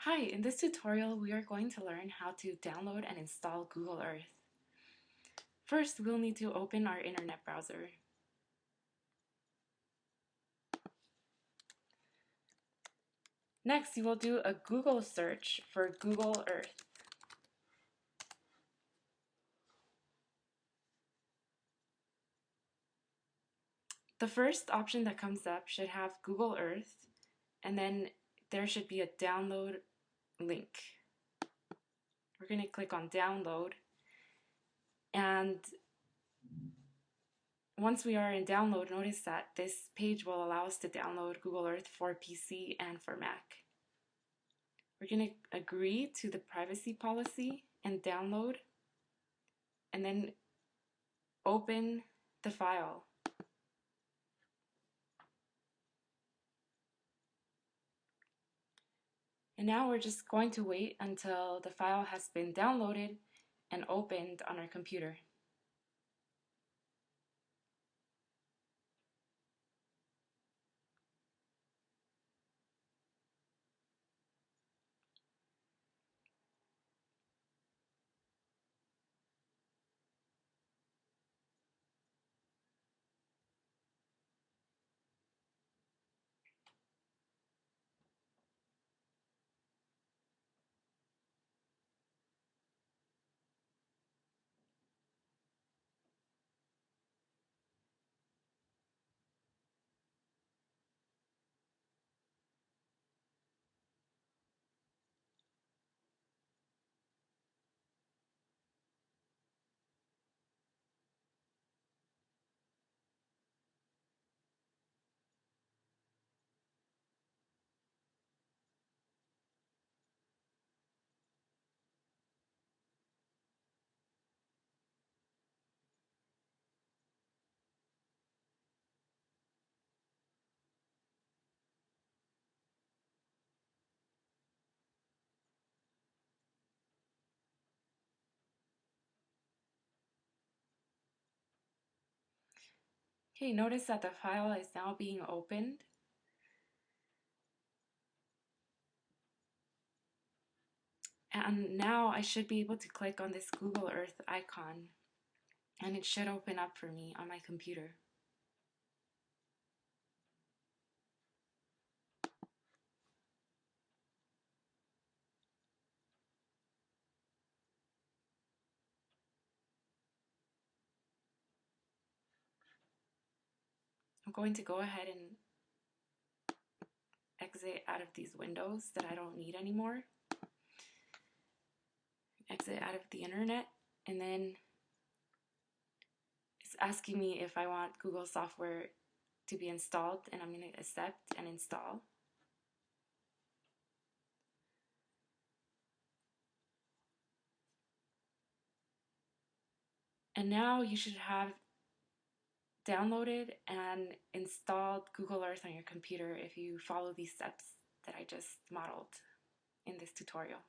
Hi, in this tutorial we are going to learn how to download and install Google Earth. First, we'll need to open our internet browser. Next, you will do a Google search for Google Earth. The first option that comes up should have Google Earth, and then there should be a download link. We're going to click on download, and once we are in download, notice that this page will allow us to download Google Earth for PC and for Mac. We're going to agree to the privacy policy and download, and then open the file. And now we're just going to wait until the file has been downloaded and opened on our computer. Okay, notice that the file is now being opened. And now I should be able to click on this Google Earth icon, and it should open up for me on my computer. I'm going to go ahead and exit out of these windows that I don't need anymore. Exit out of the internet, and then it's asking me if I want Google software to be installed, and I'm going to accept and install. And now you should have downloaded and installed Google Earth on your computer if you follow these steps that I just modeled in this tutorial.